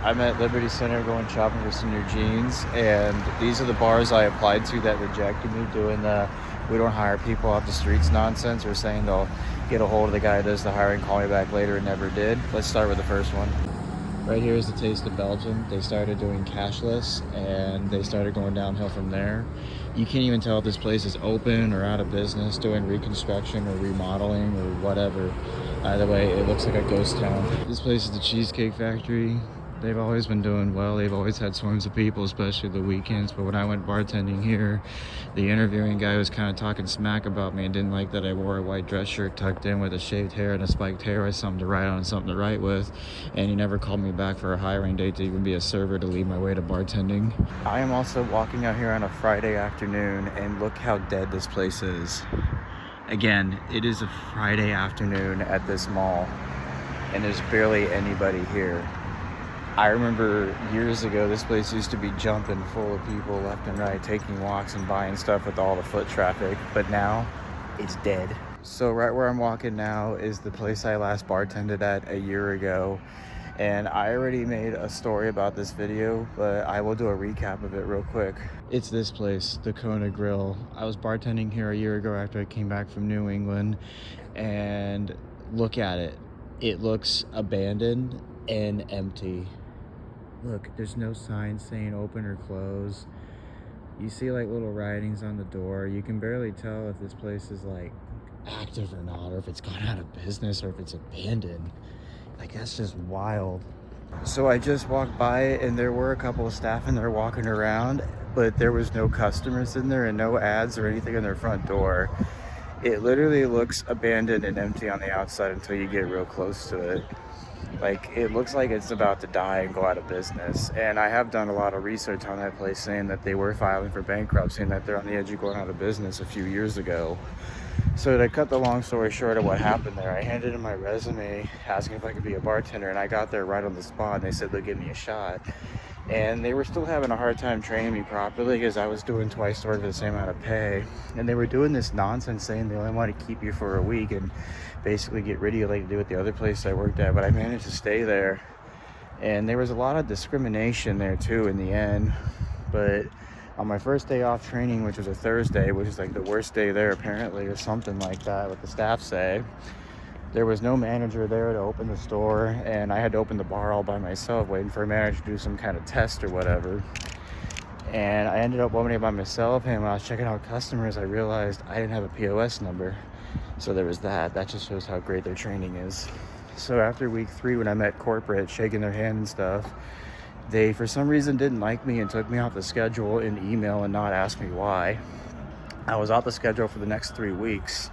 I'm at Liberty Center going shopping for some new jeans, and these are the bars I applied to that rejected me doing the "we don't hire people off the streets" nonsense, or saying they'll get a hold of the guy who does the hiring, call me back later, and never did. Let's start with the first one. Right here is the Taste of Belgium. They started doing cashless and they started going downhill from there. You can't even tell if this place is open or out of business, doing reconstruction or remodeling or whatever. Either way, it looks like a ghost town. This place is the Cheesecake Factory. They've always been doing well. They've always had swarms of people, especially the weekends. But when I went bartending here, the interviewing guy was kind of talking smack about me and didn't like that I wore a white dress shirt tucked in with a shaved hair and a spiked hair as something to write on and something to write with. And he never called me back for a hiring date to even be a server to lead my way to bartending. I am also walking out here on a Friday afternoon, and look how dead this place is. Again, it is a Friday afternoon at this mall, and there's barely anybody here. I remember years ago, this place used to be jumping full of people left and right, taking walks and buying stuff with all the foot traffic, but now it's dead. So right where I'm walking now is the place I last bartended at a year ago, and I already made a story about this video, but I will do a recap of it real quick. It's this place, the Kona Grill. I was bartending here a year ago after I came back from New England, and look at it. It looks abandoned and empty. Look, there's no sign saying open or close. You see like little writings on the door. You can barely tell if this place is like active or not, or if it's gone out of business, or if it's abandoned. Like, that's just wild. So I just walked by it, and there were a couple of staff in there walking around, but there was no customers in there and no ads or anything in their front door. It literally looks abandoned and empty on the outside until you get real close to it. Like, it looks like it's about to die and go out of business. And I have done a lot of research on that place, saying that they were filing for bankruptcy and that they're on the edge of going out of business a few years ago. So to cut the long story short of what happened there, I handed in my resume asking if I could be a bartender, and I got there right on the spot, and they said they'll give me a shot. And they were still having a hard time training me properly because I was doing twice over the same amount of pay. And they were doing this nonsense saying they only want to keep you for a week and basically get rid of you like they do at the other place I worked at. But I managed to stay there. And there was a lot of discrimination there too in the end. But on my first day off training, which was a Thursday, which is like the worst day there apparently, or something like that, what the staff say, there was no manager there to open the store, and I had to open the bar all by myself, waiting for a manager to do some kind of test or whatever. And I ended up opening it by myself, and when I was checking out customers, I realized I didn't have a POS number. So there was that. That just shows how great their training is. So after week 3, when I met corporate, shaking their hand and stuff, they for some reason didn't like me and took me off the schedule in email and not ask me why. I was off the schedule for the next 3 weeks.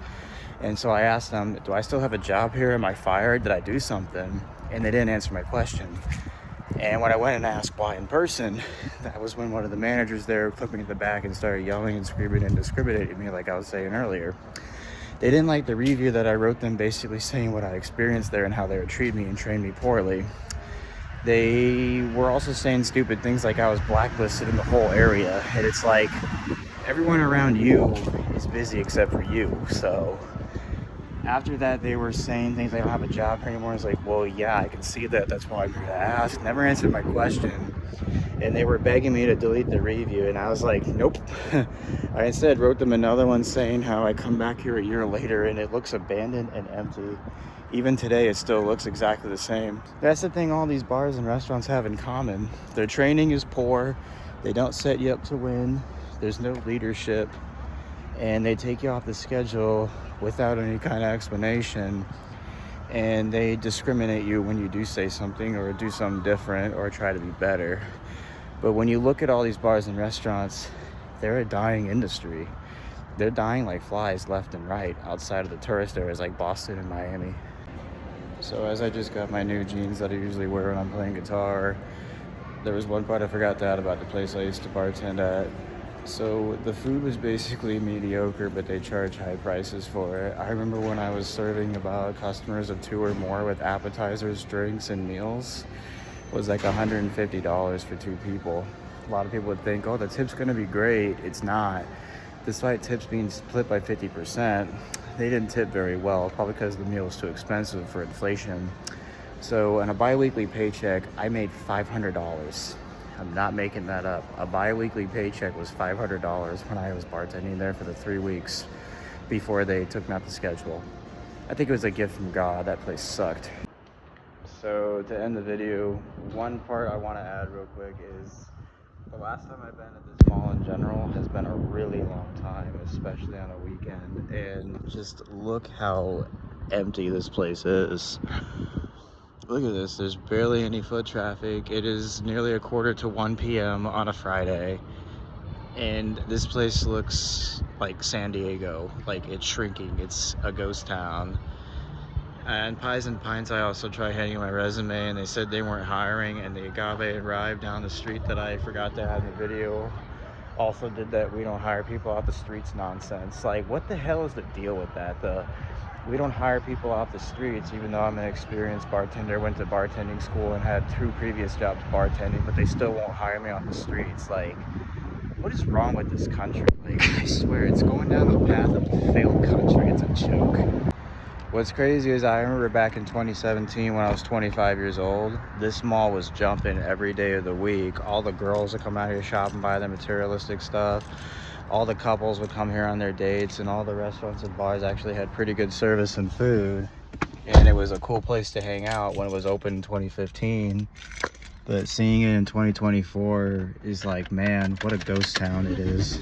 And so I asked them, do I still have a job here? Am I fired? Did I do something? And they didn't answer my question. And when I went and asked why in person, that was when one of the managers there took me to the back and started yelling and screaming and discriminating me, like I was saying earlier. They didn't like the review that I wrote them, basically saying what I experienced there and how they would treat me and train me poorly. They were also saying stupid things like I was blacklisted in the whole area. And it's like, everyone around you is busy except for you. So after that, they were saying things like, I don't have a job here anymore. It's like, well, yeah, I can see that. That's why I'm here to ask. Never answered my question. And they were begging me to delete the review. And I was like, nope. I instead wrote them another one saying how I come back here a year later and it looks abandoned and empty. Even today, it still looks exactly the same. That's the thing all these bars and restaurants have in common. Their training is poor. They don't set you up to win. There's no leadership. And they take you off the schedule without any kind of explanation, and they discriminate you when you do say something or do something different or try to be better. But when you look at all these bars and restaurants, they're a dying industry. They're dying like flies left and right outside of the tourist areas like Boston and Miami. So as I just got my new jeans that I usually wear when I'm playing guitar, there was one part I forgot to add about the place I used to bartend at. So the food was basically mediocre, but they charge high prices for it. I remember when I was serving about customers of 2 or more with appetizers, drinks, and meals, it was like $150 for 2 people. A lot of people would think, oh, the tip's gonna be great. It's not. Despite tips being split by 50%, they didn't tip very well, probably because the meal was too expensive for inflation. So on a bi-weekly paycheck, I made $500. I'm not making that up. A bi-weekly paycheck was $500 when I was bartending there for the 3 weeks before they took me off the schedule. I think it was a gift from God. That place sucked. So to end the video, one part I want to add real quick is the last time I've been at this mall in general has been a really long time, especially on a weekend. And just look how empty this place is. Look at this, there's barely any foot traffic. It is nearly 1:45 p.m. on a Friday. And this place looks like San Diego, like it's shrinking, it's a ghost town. And Pies and Pints, I also tried handing my resume and they said they weren't hiring, and the agave arrived down the street that I forgot to add in the video also did that we don't hire people off the streets nonsense. Like, what the hell is the deal with that? We don't hire people off the streets, even though I'm an experienced bartender, went to bartending school and had 2 previous jobs bartending, but they still won't hire me off the streets. Like, what is wrong with this country? Like, I swear, it's going down the path of a failed country. It's a joke. What's crazy is I remember back in 2017 when I was 25 years old, this mall was jumping every day of the week. All the girls would come out here shopping, buy their materialistic stuff. All the couples would come here on their dates, and all the restaurants and bars actually had pretty good service and food. And it was a cool place to hang out when it was open in 2015. But seeing it in 2024 is like, man, what a ghost town it is.